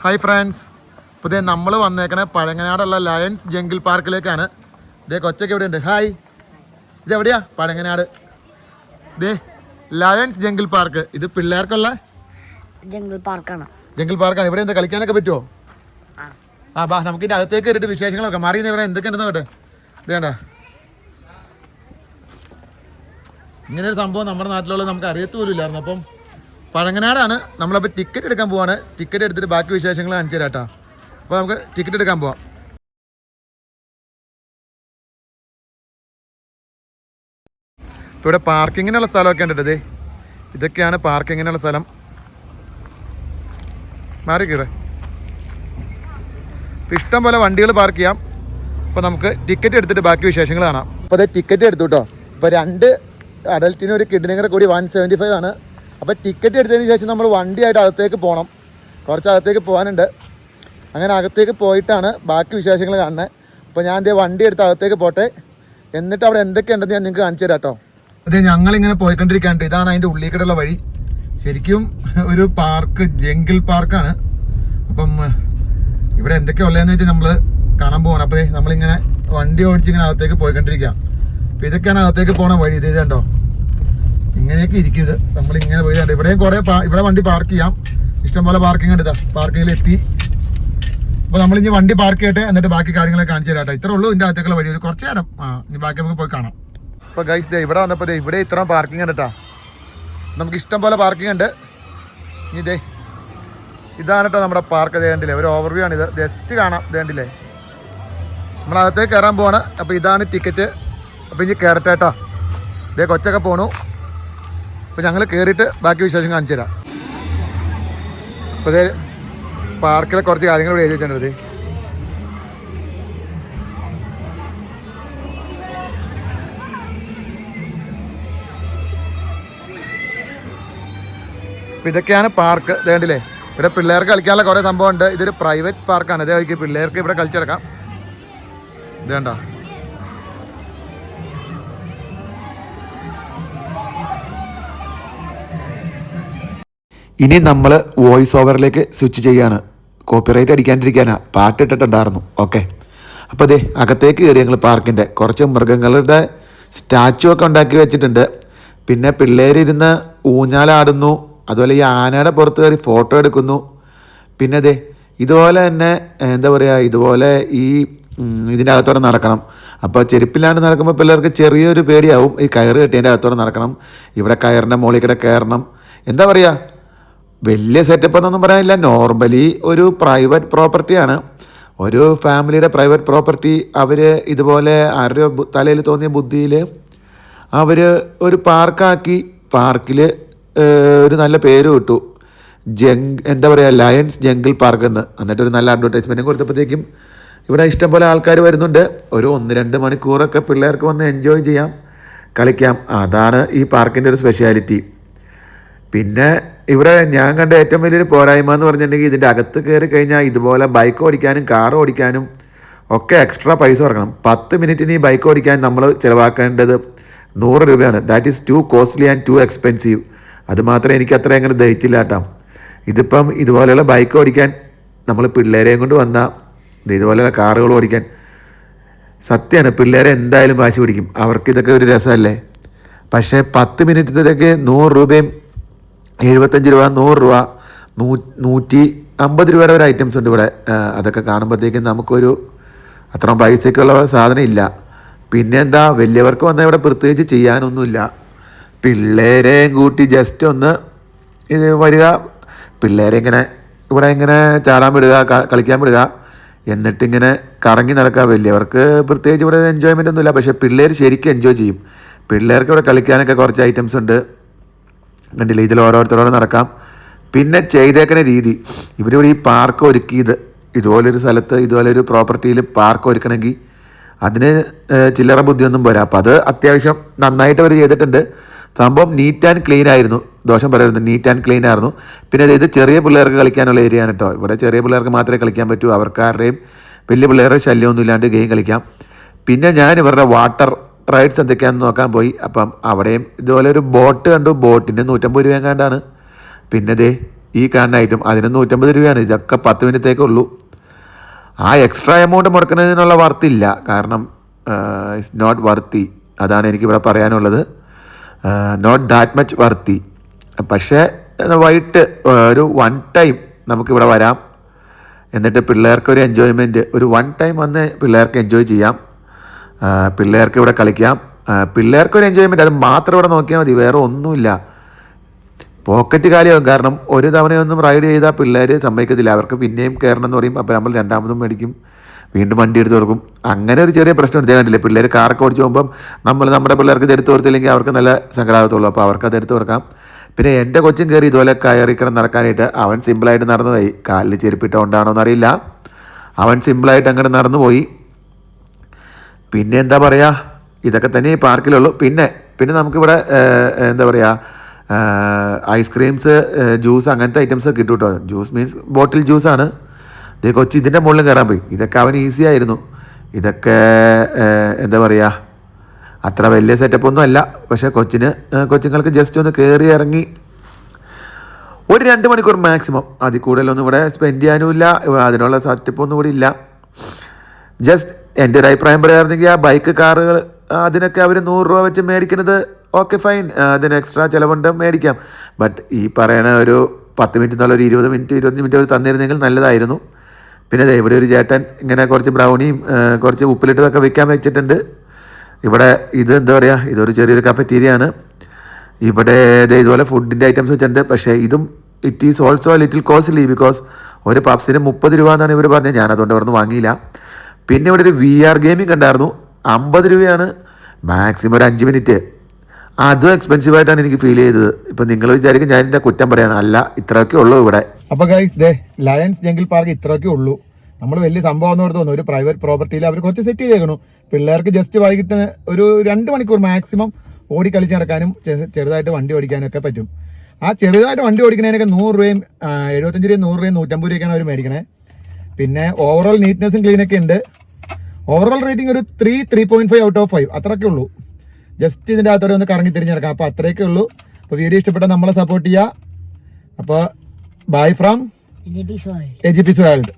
Hi friends, ഇപ്പോൾ ഇതേ നമ്മൾ വന്നേക്കണേ പഴങ്ങനാടുള്ള ലയൺസ് ജംഗിൾ പാർക്കിലേക്കാണ്. ഇതേ കൊച്ചൊക്കെ ഇവിടെ ഉണ്ട്. ഹായ്, ഇതെവിടെയാ? പഴങ്ങനാട്. ഇതേ ലയൺസ് ജംഗിൾ പാർക്ക്. ഇത് പിള്ളേർക്കുള്ള ജംഗിൾ പാർക്കാണ്. ഇവിടെ എന്താ കളിക്കാനൊക്കെ പറ്റുമോ? ബാ, നമുക്ക് ഇതിൻ്റെ അകത്തേക്ക് കയറിയിട്ട് വിശേഷങ്ങളൊക്കെ മാറിയുന്ന ഇവിടെ എന്തൊക്കെയുണ്ടെന്ന് കേട്ടെ. ഇത് വേണ്ട, ഇങ്ങനൊരു സംഭവം നമ്മുടെ നാട്ടിലുള്ളത് നമുക്ക് അറിയത്തുപോലും ഇല്ലായിരുന്നു. അപ്പം പഴങ്ങനാടാണ്. നമ്മളപ്പോൾ ടിക്കറ്റ് എടുക്കാൻ പോവാണ്. ടിക്കറ്റ് എടുത്തിട്ട് ബാക്കി വിശേഷങ്ങൾ കാണിച്ചു തരാം കേട്ടോ. അപ്പോൾ നമുക്ക് ടിക്കറ്റ് എടുക്കാൻ പോവാം. ഇപ്പോൾ ഇവിടെ പാർക്കിങ്ങിനുള്ള സ്ഥലമൊക്കെ ഉണ്ട്. ഇതേ ഇതൊക്കെയാണ് പാർക്കിങ്ങിനുള്ള സ്ഥലം. മാറി കയറേ. ഇപ്പോൾ ഇഷ്ടം പോലെ വണ്ടികൾ പാർക്ക് ചെയ്യാം. അപ്പോൾ നമുക്ക് ടിക്കറ്റ് എടുത്തിട്ട് ബാക്കി വിശേഷങ്ങൾ കാണാം. അപ്പോൾ അതേ ടിക്കറ്റ് എടുത്തു കേട്ടോ. ഇപ്പോൾ 2 അഡൽറ്റിനും ഒരു കിഡിനും കൂടെ കൂടി 175 ആണ്. അപ്പോൾ ടിക്കറ്റ് എടുത്തതിന് ശേഷം നമ്മൾ വണ്ടിയായിട്ട് അകത്തേക്ക് പോകണം. കുറച്ച് അകത്തേക്ക് പോകാനുണ്ട്. അങ്ങനെ അകത്തേക്ക് പോയിട്ടാണ് ബാക്കി വിശേഷങ്ങൾ കാണുന്നത്. അപ്പോൾ ഞാൻ ഇതേ വണ്ടി എടുത്ത് അകത്തേക്ക് പോട്ടെ, എന്നിട്ട് അവിടെ എന്തൊക്കെയുണ്ടെന്ന് ഞാൻ നിങ്ങൾക്ക് കാണിച്ചു തരാം കേട്ടോ. അതെ, ഞങ്ങളിങ്ങനെ പോയിക്കൊണ്ടിരിക്കാനുണ്ട്. ഇതാണ് അതിൻ്റെ ഉള്ളിലേക്കുള്ള വഴി. ശരിക്കും ഒരു പാർക്ക്, ജംഗിൾ പാർക്കാണ്. അപ്പം ഇവിടെ എന്തൊക്കെയാണ് ഉള്ളതെന്ന് വെച്ചാൽ നമ്മൾ കാണാൻ പോകണം. അപ്പോൾ നമ്മളിങ്ങനെ വണ്ടി ഓടിച്ചിങ്ങനെ അകത്തേക്ക് പോയിക്കൊണ്ടിരിക്കുക. അപ്പോൾ ഇതൊക്കെയാണ് അകത്തേക്ക് പോകണ വഴി. ഇത് കണ്ടോ, ഇങ്ങനെയൊക്കെ ഇരിക്കുന്നത്. നമ്മളിങ്ങനെ പോയി കണ്ടു. ഇവിടെയും കുറേ ഇവിടെ വണ്ടി പാർക്ക് ചെയ്യാം. ഇഷ്ടംപോലെ പാർക്കിംഗ് ഉണ്ട്. പാർക്കിങ്ങിൽ എത്തി. അപ്പോൾ നമ്മളിനി വണ്ടി പാർക്ക് ചെയ്യട്ടെ, എന്നിട്ട് ബാക്കി കാര്യങ്ങളൊക്കെ കാണിച്ചു തരാം കേട്ടോ. ഇത്രേ ഉള്ളൂ ഇതിൻ്റെ അകത്തേക്കുള്ള വഴി. ഒരു കുറച്ച് നേരം ഇനി ബാക്കി നമുക്ക് പോയി കാണാം. അപ്പോൾ ഗൈസ്, ഇവിടെ വന്നപ്പോൾ ഇവിടെ ഇത്രയും പാർക്കിംഗ് ഉണ്ട് കേട്ടോ. നമുക്ക് ഇഷ്ടം പോലെ പാർക്കിംഗ് ഉണ്ട്. ഇനി ഇതാണ് കേട്ടോ നമ്മുടെ പാർക്ക്. കണ്ടില്ലേ, ഒരു ഓവർവ്യൂ ആണ് ഇത്. ജസ്റ്റ് കാണാം. കണ്ടില്ലേ, നമ്മളകത്തേക്ക് കയറാൻ പോവാണ്. അപ്പോൾ ഇതാണ് ടിക്കറ്റ്. അപ്പോൾ ഇനി കയറട്ടെ കേട്ടോ. കൊച്ചൊക്കെ പോണു. അപ്പോൾ ഞങ്ങൾ കയറിയിട്ട് ബാക്കി വിശേഷം കാണിച്ചു തരാം. അപ്പോൾ പാർക്കിലെ കുറച്ച് കാര്യങ്ങൾ ഇവിടെ എഴുതി വെച്ചിട്ടുണ്ട്. അപ്പോൾ ഇതൊക്കെയാണ് പാർക്ക്. കണ്ടില്ലേ, ഇവിടെ പിള്ളേർക്ക് കളിക്കാനുള്ള കുറേ സംഭവം ഉണ്ട്. ഇതൊരു പ്രൈവറ്റ് പാർക്കാണ്. അതേക്ക് പിള്ളേർക്ക് ഇവിടെ കളിച്ചെടുക്കാം. ഇത് കണ്ടോ. ഇനി നമ്മൾ വോയിസ് ഓവറിലേക്ക് സ്വിച്ച് ചെയ്യാണ്. കോപ്പിറൈറ്റ് അടിക്കാണ്ടിരിക്കാനാണ് പാട്ടിട്ടിട്ടുണ്ടായിരുന്നു. ഓക്കെ, അപ്പോൾ അകത്തേക്ക് കയറി ഞങ്ങൾ പാർക്കിൻ്റെ കുറച്ച് മൃഗങ്ങളുടെ സ്റ്റാച്ചു ഒക്കെ ഉണ്ടാക്കി വെച്ചിട്ടുണ്ട്. പിന്നെ പിള്ളേരിരുന്ന് ഊഞ്ഞാലാടുന്നു. അതുപോലെ ഈ ആനയുടെ പുറത്ത് കയറി ഫോട്ടോ എടുക്കുന്നു. പിന്നെ ഇതുപോലെ തന്നെ എന്താ പറയുക, ഇതുപോലെ ഇതിൻ്റെ അകത്തോടെ നടക്കണം. അപ്പോൾ ചെരുപ്പില്ലാണ്ട് നടക്കുമ്പോൾ പിള്ളേർക്ക് ചെറിയൊരു പേടിയാവും. ഈ കയറ് കെട്ടിയതിൻ്റെ അകത്തോടെ നടക്കണം. ഇവിടെ കയറിൻ്റെ മുകളിൽ കൂടെ കയറണം. എന്താ പറയുക, വലിയ സെറ്റപ്പ് എന്നൊന്നും പറയാനില്ല. നോർമലി ഒരു പ്രൈവറ്റ് പ്രോപ്പർട്ടിയാണ്, ഒരു ഫാമിലിയുടെ പ്രൈവറ്റ് പ്രോപ്പർട്ടി. അവർ ഇതുപോലെ ആരുടെ തലയിൽ തോന്നിയ ബുദ്ധിയിൽ അവർ ഒരു പാർക്കാക്കി. പാർക്കിൽ ഒരു നല്ല പേര് കിട്ടു, എന്താ പറയുക, ലയൺസ് ജംഗിൾ പാർക്ക് എന്ന്. എന്നിട്ടൊരു നല്ല അഡ്വർടൈസ്മെൻറ്റും കൊടുത്തപ്പോഴത്തേക്കും ഇവിടെ ഇഷ്ടംപോലെ ആൾക്കാർ വരുന്നുണ്ട്. ഒരു 1-2 മണിക്കൂറൊക്കെ പിള്ളേർക്ക് വന്ന് എൻജോയ് ചെയ്യാം, കളിക്കാം. അതാണ് ഈ പാർക്കിൻ്റെ ഒരു സ്പെഷ്യാലിറ്റി. പിന്നെ ഇവിടെ ഞാൻ കണ്ട ഏറ്റവും വലിയൊരു പോരായ്മ എന്ന് പറഞ്ഞിട്ടുണ്ടെങ്കിൽ, ഇതിൻ്റെ അകത്ത് കയറി കഴിഞ്ഞാൽ ഇതുപോലെ ബൈക്ക് ഓടിക്കാനും കാർ ഓടിക്കാനും ഒക്കെ എക്സ്ട്രാ പൈസ കൊടുക്കണം. 10 മിനിറ്റിന് ഈ ബൈക്ക് ഓടിക്കാൻ നമ്മൾ ചിലവാക്കേണ്ടത് 100 രൂപയാണ്. That is too costly and too expensive. അത് മാത്രമേ എനിക്ക് അത്ര അങ്ങനെ ദഹിച്ചില്ല കേട്ടോ. ഇതിപ്പം ഇതുപോലെയുള്ള ബൈക്ക് ഓടിക്കാൻ നമ്മൾ പിള്ളേരെയും കൊണ്ട് വന്നാൽ, ഇതുപോലെയുള്ള കാറുകൾ ഓടിക്കാൻ സത്യമാണ് പിള്ളേരെ എന്തായാലും വാശി പിടിക്കും. അവർക്കിതൊക്കെ ഒരു രസമല്ലേ. പക്ഷേ 10 മിനിറ്റത്തേക്ക് 100 രൂപയും 75 രൂപ, 100 രൂപ, 150 രൂപയുടെ ഒരു ഐറ്റംസ് ഉണ്ട് ഇവിടെ. അതൊക്കെ കാണുമ്പോഴത്തേക്കും നമുക്കൊരു അത്രയും പൈസയ്ക്കുള്ള സാധനം ഇല്ല. പിന്നെ എന്താ, വലിയവർക്ക് വന്നാൽ ഇവിടെ പ്രത്യേകിച്ച് ചെയ്യാനൊന്നുമില്ല. പിള്ളേരെയും കൂട്ടി ജസ്റ്റ് ഒന്ന് വരിക, പിള്ളേരെ ഇവിടെ ഇങ്ങനെ ചാടാൻ വിടുക, കളിക്കാൻ വിടുക, എന്നിട്ടിങ്ങനെ കറങ്ങി നടക്കുക. വലിയവർക്ക് പ്രത്യേകിച്ച് ഇവിടെ എൻജോയ്മെൻ്റ് ഒന്നുമില്ല. പക്ഷേ പിള്ളേർ ശരിക്കും എൻജോയ് ചെയ്യും. പിള്ളേർക്ക് ഇവിടെ കളിക്കാനൊക്കെ കുറച്ച് ഐറ്റംസ് ഉണ്ട്. കണ്ടില്ലേ, ഇതിൽ ഓരോരുത്തരോട് നടക്കാം. പിന്നെ ചെയ്തേക്കുന്ന രീതി, ഇവരിവിടെ ഈ പാർക്ക് ഒരുക്കിയത് ഇതുപോലൊരു സ്ഥലത്ത്, ഇതുപോലൊരു പ്രോപ്പർട്ടിയിൽ പാർക്ക് ഒരുക്കണമെങ്കിൽ അതിന് ചില്ലറ ബുദ്ധിയൊന്നും പോരാ. അപ്പോൾ അത് അത്യാവശ്യം നന്നായിട്ട് അവർ ചെയ്തിട്ടുണ്ട്. സംഭവം നീറ്റ് ആൻഡ് ക്ലീൻ ആയിരുന്നു. ദോഷം പറയരുത്, നീറ്റ് ആൻഡ് ക്ലീൻ ആയിരുന്നു. പിന്നെ ഇത് ചെറിയ പിള്ളേർക്ക് കളിക്കാനുള്ള ഏരിയ ആണ് കേട്ടോ. ഇവിടെ ചെറിയ പിള്ളേർക്ക് മാത്രമേ കളിക്കാൻ പറ്റൂ. അവർക്കാരുടെയും വലിയ പിള്ളേരുടെ ശല്യമൊന്നും ഇല്ലാണ്ട് ഗെയിം കളിക്കാം. പിന്നെ ഞാൻ ഇവരുടെ വാട്ടർ റൈഡ്സ് എന്തൊക്കെയാണെന്ന് നോക്കാൻ പോയി. അപ്പം അവിടെയും ഇതുപോലെ ഒരു ബോട്ട് കണ്ടു. ബോട്ടിന് 150 രൂപ എങ്ങാണ്ടാണ്. പിന്നെ ഈ കാണുന്ന ഐറ്റം അതിന് 150 രൂപയാണ്. ഇതൊക്കെ 10 മിനിറ്റേക്കേ ഉള്ളൂ. ആ എക്സ്ട്രാ എമൗണ്ട് മുടക്കുന്നതിനുള്ള വർത്തില്ല. കാരണം ഇറ്റ്സ് നോട്ട് വർത്തി. അതാണ് എനിക്കിവിടെ പറയാനുള്ളത്. നോട്ട് ദാറ്റ് മച്ച് വർത്തി. പക്ഷേ വൈകിട്ട് ഒരു 1 ടൈം നമുക്കിവിടെ വരാം. എന്നിട്ട് പിള്ളേർക്കൊരു എൻജോയ്മെൻറ്റ്, ഒരു 1 ടൈം വന്ന് പിള്ളേർക്ക് എൻജോയ് ചെയ്യാം. പിള്ളേർക്ക് ഇവിടെ കളിക്കാം. പിള്ളേർക്കൊരു എൻജോയ്മെൻറ്റ്, അത് മാത്രം ഇവിടെ നോക്കിയാൽ മതി, വേറെ ഒന്നുമില്ല. പോക്കറ്റ് കാലിയാവും. കാരണം ഒരു തവണയൊന്നും റൈഡ് ചെയ്താൽ പിള്ളേർ സമ്മതിക്കത്തില്ല. അവർക്ക് പിന്നെയും കയറണം എന്ന് പറയും. അപ്പോൾ നമ്മൾ രണ്ടാമതും മേടിക്കും, വീണ്ടും വണ്ടി എടുത്ത് കൊടുക്കും. അങ്ങനെ ഒരു ചെറിയ പ്രശ്നം എടുത്തേ കണ്ടില്ലേ. പിള്ളേർ കാറൊക്കെ ഓടിച്ച് പോകുമ്പം നമ്മുടെ പിള്ളേർക്ക് ഇത് എടുത്ത് കൊടുത്തില്ലെങ്കിൽ അവർക്ക് നല്ല സങ്കടമാകത്തുള്ളൂ. അപ്പോൾ അവർക്ക് അത് എടുത്ത് കൊടുക്കാം. പിന്നെ എൻ്റെ കൊച്ചും കയറി ഇതുപോലെ കയറിക്കണം നടക്കാനായിട്ട്. അവൻ സിമ്പിളായിട്ട് നടന്നു പോയി. കാലിൽ ചെരുപ്പിട്ട കൊണ്ടാണോ എന്നറിയില്ല, അവൻ സിമ്പിളായിട്ട് അങ്ങനെ നടന്നു പോയി. പിന്നെ എന്താ പറയുക, ഇതൊക്കെ തന്നെ ഈ പാർക്കിലുള്ളൂ. പിന്നെ നമുക്കിവിടെ എന്താ പറയുക, ഐസ്ക്രീംസ്, ജ്യൂസ്, അങ്ങനത്തെ ഐറ്റംസ് കിട്ടും കേട്ടോ. ജ്യൂസ് മീൻസ് ബോട്ടിൽ ജ്യൂസാണ്. ഇതേ കൊച്ചി ഇതിൻ്റെ മുകളിൽ കയറാൻ പോയി. ഇതൊക്കെ അവൻ ഈസി ആയിരുന്നു. ഇതൊക്കെ എന്താ പറയുക, അത്ര വലിയ സെറ്റപ്പൊന്നും അല്ല. പക്ഷേ കൊച്ചുങ്ങൾക്ക് ജസ്റ്റ് ഒന്ന് കയറി ഇറങ്ങി ഒരു 2 മണിക്കൂർ മാക്സിമം, അതിൽ കൂടുതലൊന്നും ഇവിടെ സ്പെൻഡ് ചെയ്യാനുമില്ല. അതിനുള്ള സെറ്റപ്പൊന്നും കൂടി ഇല്ല. ജസ്റ്റ് എൻ്റെ ഒരു അഭിപ്രായം പറയുകയായിരുന്നെങ്കിൽ ആ ബൈക്ക്, കാറുകൾ, അതിനൊക്കെ അവർ 100 രൂപ വെച്ച് മേടിക്കുന്നത് ഓക്കെ ഫൈൻ, അതിന് എക്സ്ട്രാ ചിലവുണ്ട്, മേടിക്കാം. ബട്ട് ഈ പറയണ ഒരു 10 മിനിറ്റ് എന്നുള്ള ഒരു 20 മിനിറ്റ് 25 മിനിറ്റ് അവർ തന്നിരുന്നെങ്കിൽ നല്ലതായിരുന്നു. പിന്നെ ഇവിടെ ഒരു ചേട്ടൻ ഇങ്ങനെ കുറച്ച് ബ്രൗണിയും കുറച്ച് ഉപ്പിലിട്ടതൊക്കെ വിൽക്കാൻ വെച്ചിട്ടുണ്ട്. ഇവിടെ ഇത് എന്താ പറയുക, ഇതൊരു ചെറിയൊരു കഫറ്റീരിയാണ്. ഇവിടെ ഇതുപോലെ ഫുഡിൻ്റെ ഐറ്റംസ് വെച്ചിട്ടുണ്ട്. പക്ഷേ ഇതും it is also little costly. Because ഒരു പപ്സിന് 30 രൂപ എന്നാണ് ഇവർ പറഞ്ഞത്. ഞാനതുകൊണ്ട് അവിടെ നിന്ന് വാങ്ങിയില്ല. പിന്നെ ഇവിടെ ഒരു VR ഗെയിമിംഗ് കണ്ടായിരുന്നു, 50 രൂപയാണ്. മാക്സിമം ഒരു 5 മിനിറ്റ്. അതും എക്സ്പെൻസീവായിട്ടാണ് എനിക്ക് ഫീൽ ചെയ്തത്. ഇപ്പം നിങ്ങൾ വിചാരിക്കും ഞാൻ എൻ്റെ കുറ്റം പറയാണ്. അല്ല, ഇത്രയൊക്കെ ഉള്ളൂ ഇവിടെ. അപ്പോൾ ഗൈസ്, ലയൺസ് ജംഗിൾ പാർക്ക് ഇത്രയൊക്കെ ഉള്ളൂ. നമ്മൾ വലിയ സംഭവം എന്ന് തോന്നുന്നു. ഒരു പ്രൈവറ്റ് പ്രോപ്പർട്ടിയിൽ അവർ കുറച്ച് സെറ്റ് ചെയ്തേക്കണു. പിള്ളേർക്ക് ജസ്റ്റ് വൈകിട്ട് ഒരു 2 മണിക്കൂർ മാക്സിമം ഓടി കളിച്ച് നടക്കാനും ചെറുതായിട്ട് വണ്ടി ഓടിക്കാനും ഒക്കെ പറ്റും. ആ ചെറുതായിട്ട് വണ്ടി ഓടിക്കുന്നതിനൊക്കെ 100 രൂപയും 75 രൂപയും 100 രൂപയും 150 രൂപയൊക്കെയാണ് അവർ മേടിക്കണേ. പിന്നെ ഓവറോൾ നീറ്റ്നെസ്സും ക്ലീനൊക്കെ ഉണ്ട്. ഓവറോൾ റേറ്റിംഗ് ഒരു 3.5 ഔട്ട് ഓഫ് 5 അത്രയൊക്കെ ഉള്ളൂ. ജസ്റ്റ് ഇതിൻ്റെ അകത്തോടെ ഒന്ന് കറങ്ങി തിരിഞ്ഞ് നടക്കാം. അപ്പോൾ അത്രയൊക്കെ ഉള്ളൂ. അപ്പോൾ വീഡിയോ ഇഷ്ടപ്പെട്ടാൽ നമ്മളെ സപ്പോർട്ട് ചെയ്യുക. അപ്പോൾ bye from AGP's World. AGP's World.